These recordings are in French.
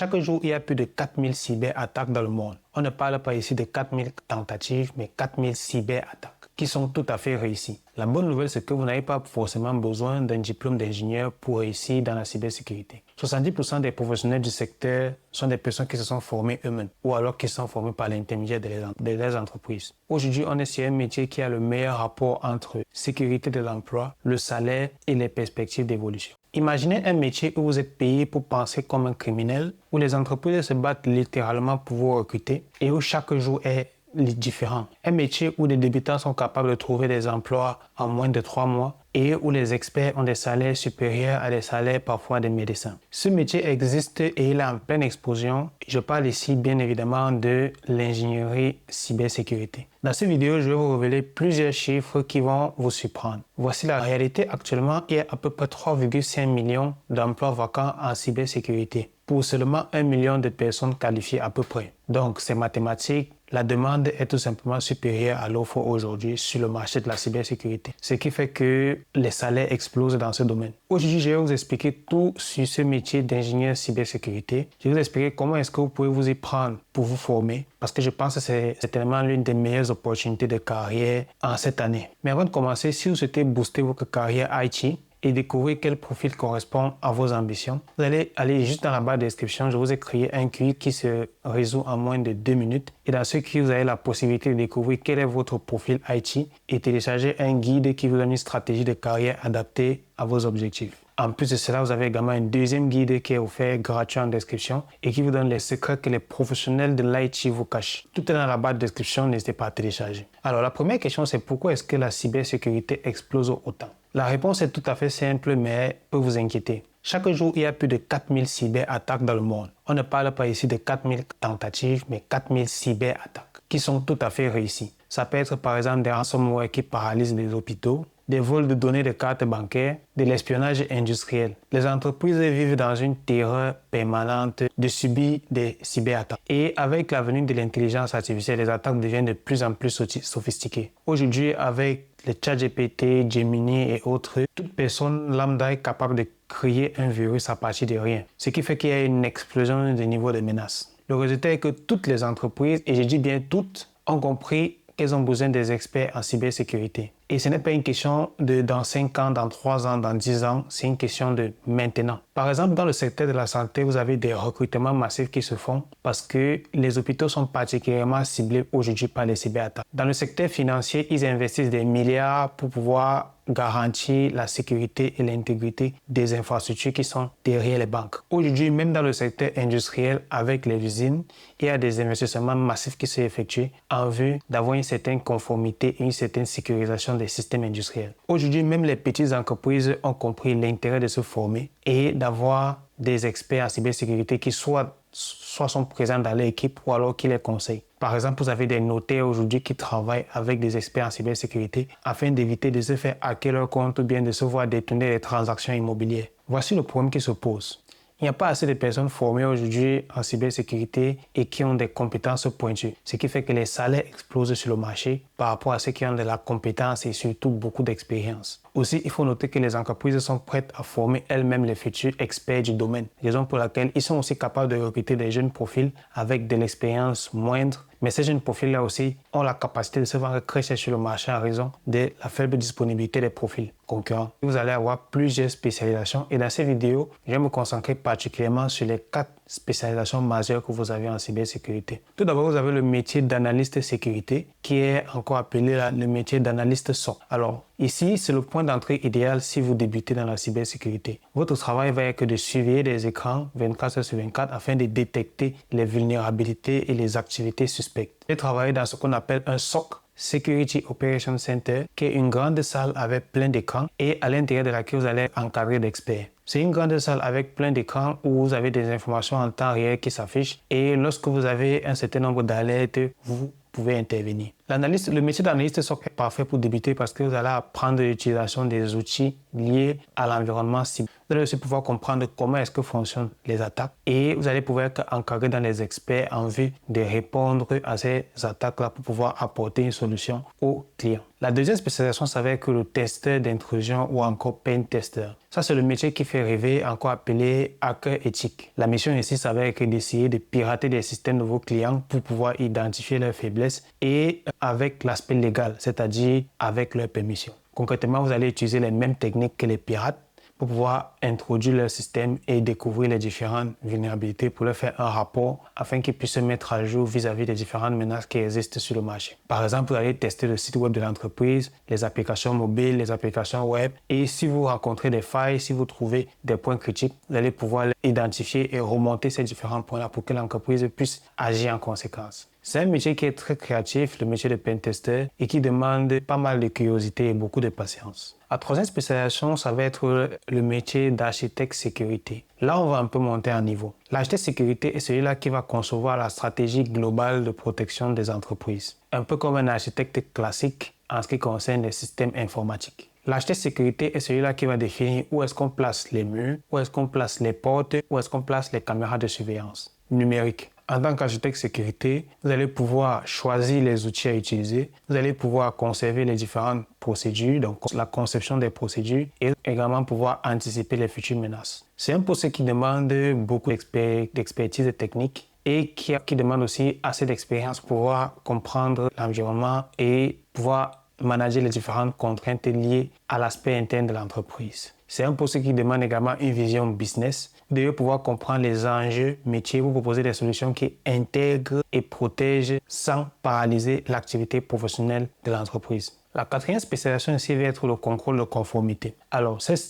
Chaque jour, il y a plus de 4000 cyberattaques dans le monde. On ne parle pas ici de 4000 tentatives, mais 4000 cyberattaques qui sont tout à fait réussies. La bonne nouvelle, c'est que vous n'avez pas forcément besoin d'un diplôme d'ingénieur pour réussir dans la cybersécurité. 70% des professionnels du secteur sont des personnes qui se sont formées eux-mêmes ou alors qui sont formées par l'intermédiaire des entreprises. Aujourd'hui, on est sur un métier qui a le meilleur rapport entre sécurité de l'emploi, le salaire et les perspectives d'évolution. Imaginez un métier où vous êtes payé pour penser comme un criminel, où les entreprises se battent littéralement pour vous recruter et où chaque jour est différent. Un métier où les débutants sont capables de trouver des emplois en moins de 3 mois et où les experts ont des salaires supérieurs à des salaires parfois des médecins. Ce métier existe et il est en pleine explosion. Je parle ici bien évidemment de l'ingénierie cybersécurité. Dans cette vidéo, je vais vous révéler plusieurs chiffres qui vont vous surprendre. Voici la réalité. Actuellement, il y a à peu près 3,5 millions d'emplois vacants en cybersécurité pour seulement 1 million de personnes qualifiées à peu près. Donc, c'est mathématique. La demande est tout simplement supérieure à l'offre aujourd'hui sur le marché de la cybersécurité. Ce qui fait que les salaires explosent dans ce domaine. Aujourd'hui, je vais vous expliquer tout sur ce métier d'ingénieur cybersécurité. Je vais vous expliquer comment est-ce que vous pouvez vous y prendre pour vous former. Parce que je pense que c'est certainement l'une des meilleures opportunités de carrière en cette année. Mais avant de commencer, si vous souhaitez booster votre carrière IT, et découvrir quel profil correspond à vos ambitions, vous allez aller juste dans la barre de description. Je vous ai créé un quiz qui se résout en moins de 2 minutes. Et dans ce quiz, vous avez la possibilité de découvrir quel est votre profil IT et télécharger un guide qui vous donne une stratégie de carrière adaptée à vos objectifs. En plus de cela, vous avez également un deuxième guide qui est offert gratuit en description et qui vous donne les secrets que les professionnels de l'IT vous cachent. Tout est dans la barre de description, n'hésitez pas à télécharger. Alors, la première question, c'est pourquoi est-ce que la cybersécurité explose autant? La réponse est tout à fait simple, mais peut vous inquiéter. Chaque jour, il y a plus de 4000 cyberattaques dans le monde. On ne parle pas ici de 4000 tentatives, mais 4000 cyberattaques qui sont tout à fait réussies. Ça peut être par exemple des ransomware qui paralysent les hôpitaux, des vols de données de cartes bancaires, de l'espionnage industriel. Les entreprises vivent dans une terreur permanente de subir des cyberattaques. Et avec la venue de l'intelligence artificielle, les attaques deviennent de plus en plus sophistiquées. Aujourd'hui, avec les ChatGPT, Gemini et autres, toute personne lambda est capable de créer un virus à partir de rien. Ce qui fait qu'il y a une explosion des niveaux de menaces. Le résultat est que toutes les entreprises, et je dis bien toutes, ont compris qu'elles ont besoin des experts en cybersécurité. Et ce n'est pas une question de dans 5 ans, dans 3 ans, dans 10 ans, c'est une question de maintenant. Par exemple, dans le secteur de la santé, vous avez des recrutements massifs qui se font parce que les hôpitaux sont particulièrement ciblés aujourd'hui par les cyberattaques. Dans le secteur financier, ils investissent des milliards pour pouvoir garantir la sécurité et l'intégrité des infrastructures qui sont derrière les banques. Aujourd'hui, même dans le secteur industriel, avec les usines, il y a des investissements massifs qui sont effectués en vue d'avoir une certaine conformité et une certaine sécurisation des systèmes industriels. Aujourd'hui, même les petites entreprises ont compris l'intérêt de se former et d'avoir des experts en cybersécurité qui soit sont présents dans l'équipe ou alors qui les conseillent. Par exemple, vous avez des notaires aujourd'hui qui travaillent avec des experts en cybersécurité afin d'éviter de se faire hacker leur compte ou bien de se voir détourner les transactions immobilières. Voici le problème qui se pose. Il n'y a pas assez de personnes formées aujourd'hui en cybersécurité et qui ont des compétences pointues, ce qui fait que les salaires explosent sur le marché par rapport à ceux qui ont de la compétence et surtout beaucoup d'expérience. Aussi, il faut noter que les entreprises sont prêtes à former elles-mêmes les futurs experts du domaine, raison pour laquelle ils sont aussi capables de recruter des jeunes profils avec de l'expérience moindre. Mais ces jeunes profils-là aussi ont la capacité de se vendre très cher sur le marché en raison de la faible disponibilité des profils concurrents. Vous allez avoir plusieurs spécialisations et dans cette vidéo, je vais me concentrer particulièrement sur les 4 spécialisations majeures que vous avez en cybersécurité. Tout d'abord, vous avez le métier d'analyste sécurité qui est encore appelé le métier d'analyste SOC. Alors, ici, c'est le point d'entrée idéal si vous débutez dans la cybersécurité. Votre travail va être de surveiller des écrans 24/24 afin de détecter les vulnérabilités et les activités suspectes. Vous travaillez dans ce qu'on appelle un SOC, Security Operations Center, qui est une grande salle avec plein d'écrans et à l'intérieur de laquelle vous allez encadrer d'experts. C'est une grande salle avec plein d'écrans où vous avez des informations en temps réel qui s'affichent et lorsque vous avez un certain nombre d'alertes, vous pouvez intervenir. Le métier d'analyste SOC est parfait pour débuter parce que vous allez apprendre l'utilisation des outils liés à l'environnement cible. Vous allez aussi pouvoir comprendre comment est-ce que fonctionnent les attaques et vous allez pouvoir être encadré dans les experts en vue de répondre à ces attaques-là pour pouvoir apporter une solution aux clients. La deuxième spécialisation, ça va être le testeur d'intrusion ou encore pen tester. Ça, c'est le métier qui fait rêver, encore appelé hacker éthique. La mission ici, ça va être d'essayer de pirater des systèmes de vos clients pour pouvoir identifier leurs faiblesses et avec l'aspect légal, c'est-à-dire avec leur permission. Concrètement, vous allez utiliser les mêmes techniques que les pirates pour pouvoir introduire leur système et découvrir les différentes vulnérabilités pour leur faire un rapport afin qu'ils puissent se mettre à jour vis-à-vis des différentes menaces qui existent sur le marché. Par exemple, vous allez tester le site web de l'entreprise, les applications mobiles, les applications web et si vous rencontrez des failles, si vous trouvez des points critiques, vous allez pouvoir identifier et remonter ces différents points-là pour que l'entreprise puisse agir en conséquence. C'est un métier qui est très créatif, le métier de pentester, et qui demande pas mal de curiosité et beaucoup de patience. La troisième spécialisation, ça va être le métier d'architecte sécurité. Là, on va un peu monter en niveau. L'architecte sécurité est celui-là qui va concevoir la stratégie globale de protection des entreprises. Un peu comme un architecte classique en ce qui concerne les systèmes informatiques. L'architecte sécurité est celui-là qui va définir où est-ce qu'on place les murs, où est-ce qu'on place les portes, où est-ce qu'on place les caméras de surveillance numérique. En tant qu'architecte sécurité, vous allez pouvoir choisir les outils à utiliser, vous allez pouvoir conserver les différentes procédures, donc la conception des procédures et également pouvoir anticiper les futures menaces. C'est un poste qui demande beaucoup d'expertise technique et qui demande aussi assez d'expérience pour pouvoir comprendre l'environnement et pouvoir manager les différentes contraintes liées à l'aspect interne de l'entreprise. C'est un poste qui demande également une vision business. Vous devez pouvoir comprendre les enjeux métiers, vous proposer des solutions qui intègrent et protègent sans paralyser l'activité professionnelle de l'entreprise. La quatrième spécialisation ici va être le contrôle de conformité. Alors, cette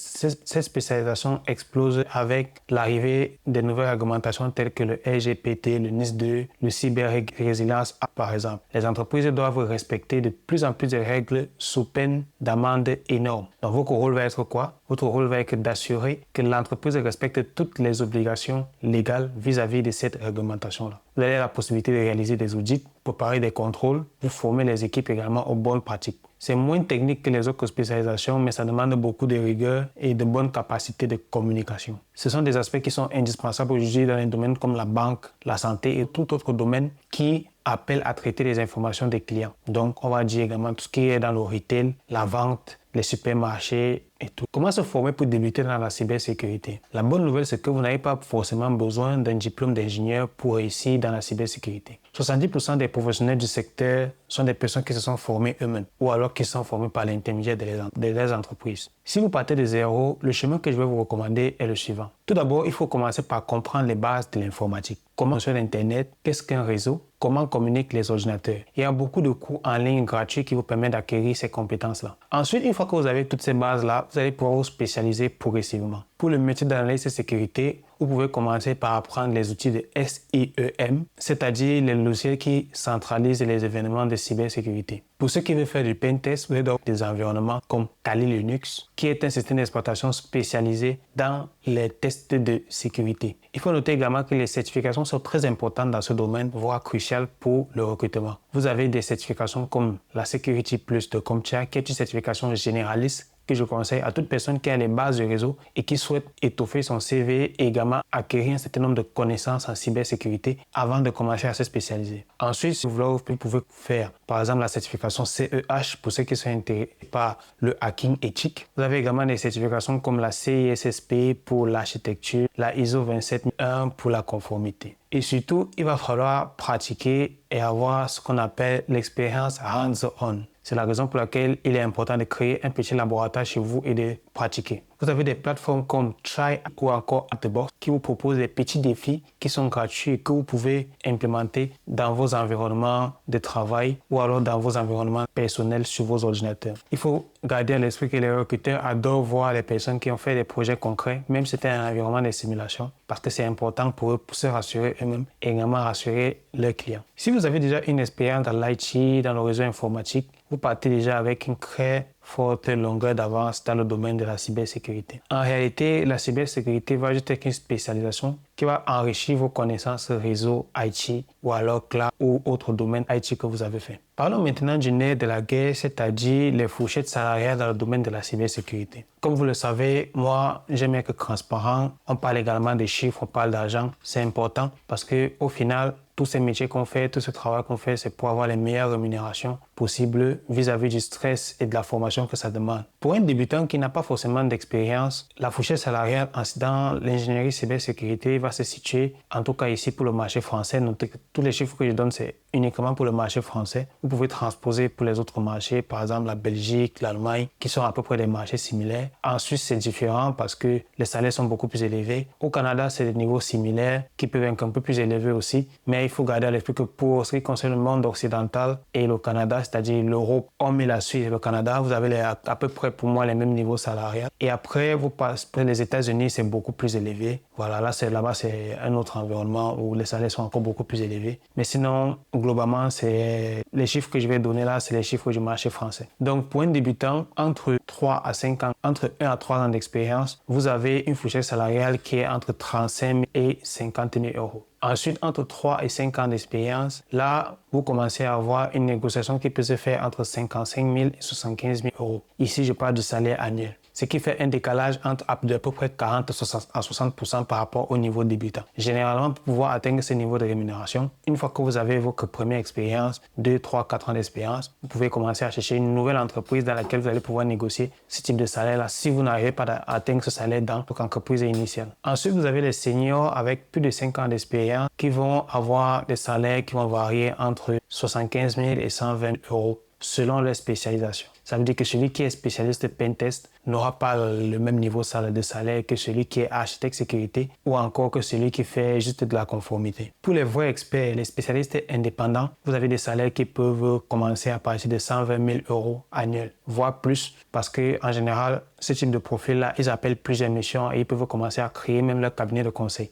spécialisation explose avec l'arrivée des nouvelles réglementations telles que le RGPD, le NIS2, le Cyber-Résilience par exemple. Les entreprises doivent respecter de plus en plus de règles sous peine d'amendes énormes. Donc, votre rôle va être quoi? Votre rôle va être d'assurer que l'entreprise respecte toutes les obligations légales vis-à-vis de cette réglementation-là. Vous avez la possibilité de réaliser des audits, préparer des contrôles, pour former les équipes également aux bonnes pratiques. C'est moins technique que les autres spécialisations, mais ça demande beaucoup de rigueur et de bonnes capacités de communication. Ce sont des aspects qui sont indispensables aujourd'hui dans les domaines comme la banque, la santé et tout autre domaine qui appelle à traiter les informations des clients. Donc, on va dire également tout ce qui est dans le retail, la vente, les supermarchés et tout. Comment se former pour débuter dans la cybersécurité? La bonne nouvelle, c'est que vous n'avez pas forcément besoin d'un diplôme d'ingénieur pour réussir dans la cybersécurité. 70% des professionnels du secteur sont des personnes qui se sont formées eux-mêmes ou alors qui sont formées par l'intermédiaire des entreprises. Si vous partez de zéro, le chemin que je vais vous recommander est le suivant. Tout d'abord, il faut commencer par comprendre les bases de l'informatique. Comment fonctionne Internet? Qu'est-ce qu'un réseau? Comment communiquent les ordinateurs? Il y a beaucoup de cours en ligne gratuits qui vous permettent d'acquérir ces compétences-là. Ensuite, une fois que vous avez toutes ces bases-là, vous allez pouvoir vous spécialiser progressivement. Pour le métier d'analyste sécurité, vous pouvez commencer par apprendre les outils de SIEM, c'est-à-dire les logiciels qui centralisent les événements de cybersécurité. Pour ceux qui veulent faire du pentest, vous avez des environnements comme Kali Linux, qui est un système d'exploitation spécialisé dans les tests de sécurité. Il faut noter également que les certifications sont très importantes dans ce domaine, voire cruciales pour le recrutement. Vous avez des certifications comme la Security Plus de CompTIA, qui est une certification généraliste que je conseille à toute personne qui a les bases de réseau et qui souhaite étoffer son CV et également acquérir un certain nombre de connaissances en cybersécurité avant de commencer à se spécialiser. Ensuite, si vous pouvez faire par exemple la certification CEH pour ceux qui sont intéressés par le hacking éthique. Vous avez également des certifications comme la CISSP pour l'architecture, la ISO 27001 pour la conformité. Et surtout, il va falloir pratiquer et avoir ce qu'on appelle l'expérience hands-on. C'est la raison pour laquelle il est important de créer un petit laboratoire chez vous et de pratiquer. Vous avez des plateformes comme Try ou encore Outbox qui vous proposent des petits défis qui sont gratuits et que vous pouvez implémenter dans vos environnements de travail ou alors dans vos environnements personnels sur vos ordinateurs. Il faut garder à l'esprit que les recruteurs adorent voir les personnes qui ont fait des projets concrets, même si c'était un environnement de simulation, parce que c'est important pour eux pour se rassurer eux-mêmes et également rassurer leurs clients. Si vous avez déjà une expérience dans l'IT, dans le réseau informatique, vous partez déjà avec une très forte longueur d'avance dans le domaine de la cybersécurité. En réalité, la cybersécurité va juste être une spécialisation qui va enrichir vos connaissances réseau IT ou alors cloud ou autre domaine IT que vous avez fait. Parlons maintenant du nerf de la guerre, c'est-à-dire les fourchettes salariales dans le domaine de la cybersécurité. Comme vous le savez, moi, j'aime être transparent. On parle également des chiffres, on parle d'argent. C'est important parce qu'au final, tous ces métiers qu'on fait, tout ce travail qu'on fait, c'est pour avoir les meilleures rémunérations possibles vis-à-vis du stress et de la formation que ça demande. Pour un débutant qui n'a pas forcément d'expérience, la fourchette salariale dans l'ingénierie cybersécurité va se situer, en tout cas ici pour le marché français. Notez que tous les chiffres que je donne, c'est uniquement pour le marché français. Vous pouvez transposer pour les autres marchés, par exemple la Belgique, l'Allemagne, qui sont à peu près des marchés similaires. En Suisse, c'est différent parce que les salaires sont beaucoup plus élevés. Au Canada, c'est des niveaux similaires qui peuvent être un peu plus élevés aussi. Mais il faut garder à l'esprit que pour ce qui concerne le monde occidental et le Canada, c'est-à-dire l'Europe, hormis la Suisse et le Canada, vous avez à peu près pour moi les mêmes niveaux salariaux. Et après, vous passez pour les États-Unis, c'est beaucoup plus élevé. Voilà, là-bas, c'est un autre environnement où les salaires sont encore beaucoup plus élevés. Mais sinon, globalement, c'est les chiffres que je vais donner là, c'est les chiffres du marché français. Donc, pour un débutant, entre 3 à 5 ans, entre 1 à 3 ans d'expérience, vous avez une fourchette salariale qui est entre 35 000 et 50 000 euros. Ensuite, entre 3 et 5 ans d'expérience, là, vous commencez à avoir une négociation qui peut se faire entre 55 000 et 75 000 euros. Ici, je parle du salaire annuel. Ce qui fait un décalage entre à peu près 40 à 60% par rapport au niveau débutant. Généralement, pour pouvoir atteindre ce niveau de rémunération, une fois que vous avez votre première expérience, 2, 3, 4 ans d'expérience, vous pouvez commencer à chercher une nouvelle entreprise dans laquelle vous allez pouvoir négocier ce type de salaire-là si vous n'arrivez pas à atteindre ce salaire dans votre entreprise initiale. Ensuite, vous avez les seniors avec plus de 5 ans d'expérience qui vont avoir des salaires qui vont varier entre 75 000 et 120 euros selon leur spécialisation. Ça veut dire que celui qui est spécialiste pentest n'aura pas le même niveau de salaire que celui qui est architecte sécurité ou encore que celui qui fait juste de la conformité. Pour les vrais experts, les spécialistes indépendants, vous avez des salaires qui peuvent commencer à partir de 120 000 euros annuels, voire plus, parce qu'en général, ce type de profil-là, ils appellent plusieurs missions et ils peuvent commencer à créer même leur cabinet de conseil.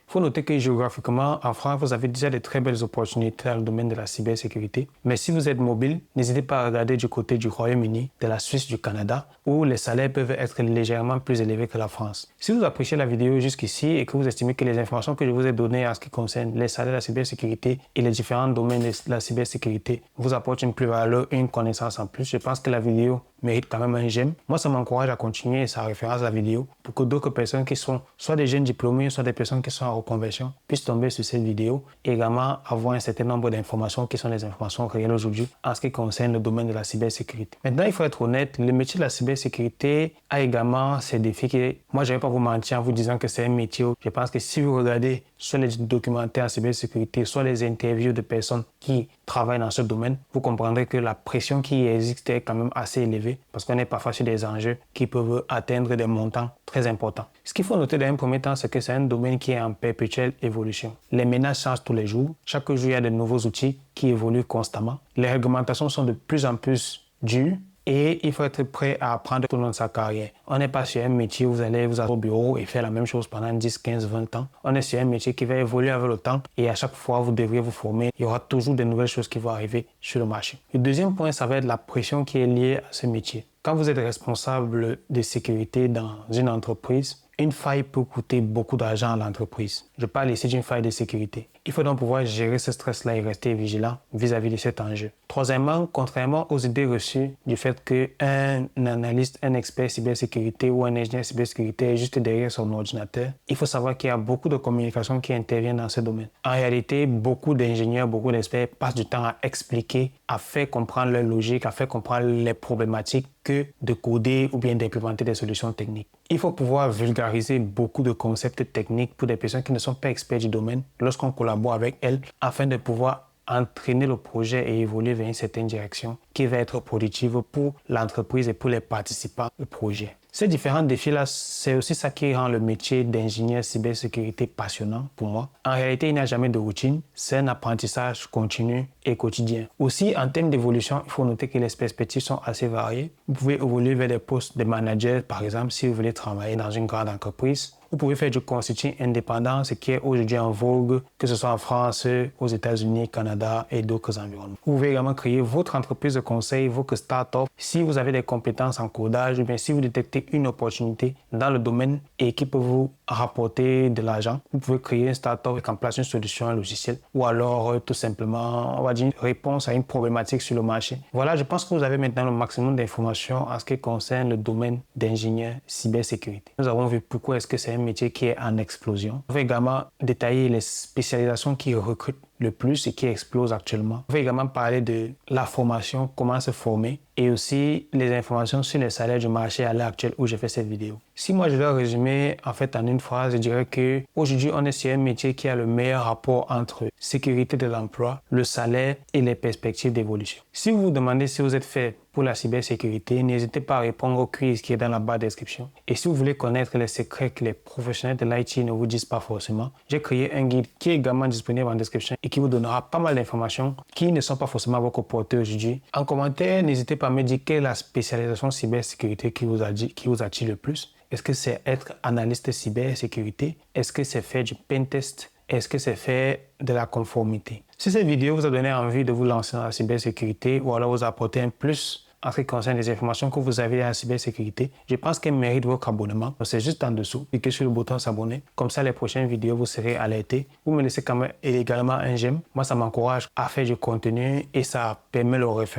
Il faut noter que géographiquement, en France, vous avez déjà de très belles opportunités dans le domaine de la cybersécurité. Mais si vous êtes mobile, n'hésitez pas à regarder du côté du Royaume-Uni, de la Suisse, du Canada, où les salaires peuvent être légèrement plus élevés que la France. Si vous appréciez la vidéo jusqu'ici et que vous estimez que les informations que je vous ai données en ce qui concerne les salaires de la cybersécurité et les différents domaines de la cybersécurité vous apportent une plus-value et une connaissance en plus, je pense que la vidéo mérite quand même un j'aime. Moi, ça m'encourage à continuer sa référence à la vidéo pour que d'autres personnes qui sont soit des jeunes diplômés, soit des personnes qui sont en reconversion puissent tomber sur cette vidéo et également avoir un certain nombre d'informations qui sont les informations réelles aujourd'hui en ce qui concerne le domaine de la cybersécurité. Maintenant, il faut être honnête, le métier de la cybersécurité a également ses défis que moi, je ne vais pas vous mentir en vous disant que c'est un métier. Je pense que si vous regardez soit les documentaires en cybersécurité, soit les interviews de personnes qui travaillent dans ce domaine, vous comprendrez que la pression qui existe est quand même assez élevée parce qu'on est parfois sur des enjeux qui peuvent atteindre des montants très importants. Ce qu'il faut noter dans un premier temps, c'est que c'est un domaine qui est en perpétuelle évolution. Les menaces changent tous les jours. Chaque jour, il y a de nouveaux outils qui évoluent constamment. Les réglementations sont de plus en plus dures. Et il faut être prêt à apprendre tout au long de sa carrière. On n'est pas sur un métier où vous allez vous asseoir au bureau et faire la même chose pendant 10, 15, 20 ans. On est sur un métier qui va évoluer avec le temps et à chaque fois, vous devriez vous former. Il y aura toujours de nouvelles choses qui vont arriver sur le marché. Le deuxième point, ça va être la pression qui est liée à ce métier. Quand vous êtes responsable de sécurité dans une entreprise, une faille peut coûter beaucoup d'argent à l'entreprise. Je parle ici d'une faille de sécurité. Il faut donc pouvoir gérer ce stress-là et rester vigilant vis-à-vis de cet enjeu. Troisièmement, contrairement aux idées reçues du fait qu'un analyste, un expert cybersécurité ou un ingénieur cybersécurité est juste derrière son ordinateur, il faut savoir qu'il y a beaucoup de communication qui intervient dans ce domaine. En réalité, beaucoup d'ingénieurs, beaucoup d'experts passent du temps à expliquer, à faire comprendre leur logique, à faire comprendre les problématiques que de coder ou bien d'implémenter des solutions techniques. Il faut pouvoir vulgariser beaucoup de concepts techniques pour des personnes qui ne sont pas experts du domaine lorsqu'on collabore avec elles afin de pouvoir entraîner le projet et évoluer vers une certaine direction qui va être productive pour l'entreprise et pour les participants au projet. Ces différents défis-là, c'est aussi ça qui rend le métier d'ingénieur cybersécurité passionnant pour moi. En réalité, il n'y a jamais de routine. C'est un apprentissage continu et quotidien. Aussi, en termes d'évolution, il faut noter que les perspectives sont assez variées. Vous pouvez évoluer vers des postes de manager, par exemple, si vous voulez travailler dans une grande entreprise. Vous pouvez faire du consulting indépendant, ce qui est aujourd'hui en vogue, que ce soit en France, aux États-Unis, Canada et d'autres environnements. Vous pouvez également créer votre entreprise de conseil, votre start-up. Si vous avez des compétences en codage, ou bien si vous détectez une opportunité dans le domaine et qui peut vous rapporter de l'argent, vous pouvez créer un startup avec en place une solution, un logiciel, ou alors tout simplement, on va dire, une réponse à une problématique sur le marché. Voilà, je pense que vous avez maintenant le maximum d'informations en ce qui concerne le domaine d'ingénieur cybersécurité. Nous avons vu pourquoi est-ce que c'est un métier qui est en explosion. On va également détailler les spécialisations qui recrutent le plus et qui explose actuellement. On va également parler de la formation, comment se former et aussi les informations sur les salaires du marché à l'heure actuelle où j'ai fait cette vidéo. Si moi je dois résumer en fait en une phrase, je dirais que aujourd'hui on est sur un métier qui a le meilleur rapport entre sécurité de l'emploi, le salaire et les perspectives d'évolution. Si vous vous demandez si vous êtes fait pour la cybersécurité, n'hésitez pas à répondre au quiz qui est dans la barre de description. Et si vous voulez connaître les secrets que les professionnels de l'IT ne vous disent pas forcément, j'ai créé un guide qui est également disponible en description et qui vous donnera pas mal d'informations qui ne sont pas forcément à votre portée aujourd'hui. En commentaire, n'hésitez pas à me dire quelle est la spécialisation cybersécurité qui vous attire le plus. Est-ce que c'est être analyste cybersécurité? Est-ce que c'est faire du pentest? Est-ce que c'est faire de la conformité? Si cette vidéo vous a donné envie de vous lancer dans la cybersécurité ou alors vous apporter un plus en ce qui concerne les informations que vous avez à la cybersécurité, je pense qu'elle mérite votre abonnement. C'est juste en dessous. Cliquez sur le bouton s'abonner. Comme ça, les prochaines vidéos, vous serez alertés. Vous me laissez quand même également un j'aime. Moi, ça m'encourage à faire du contenu et ça permet le référencement.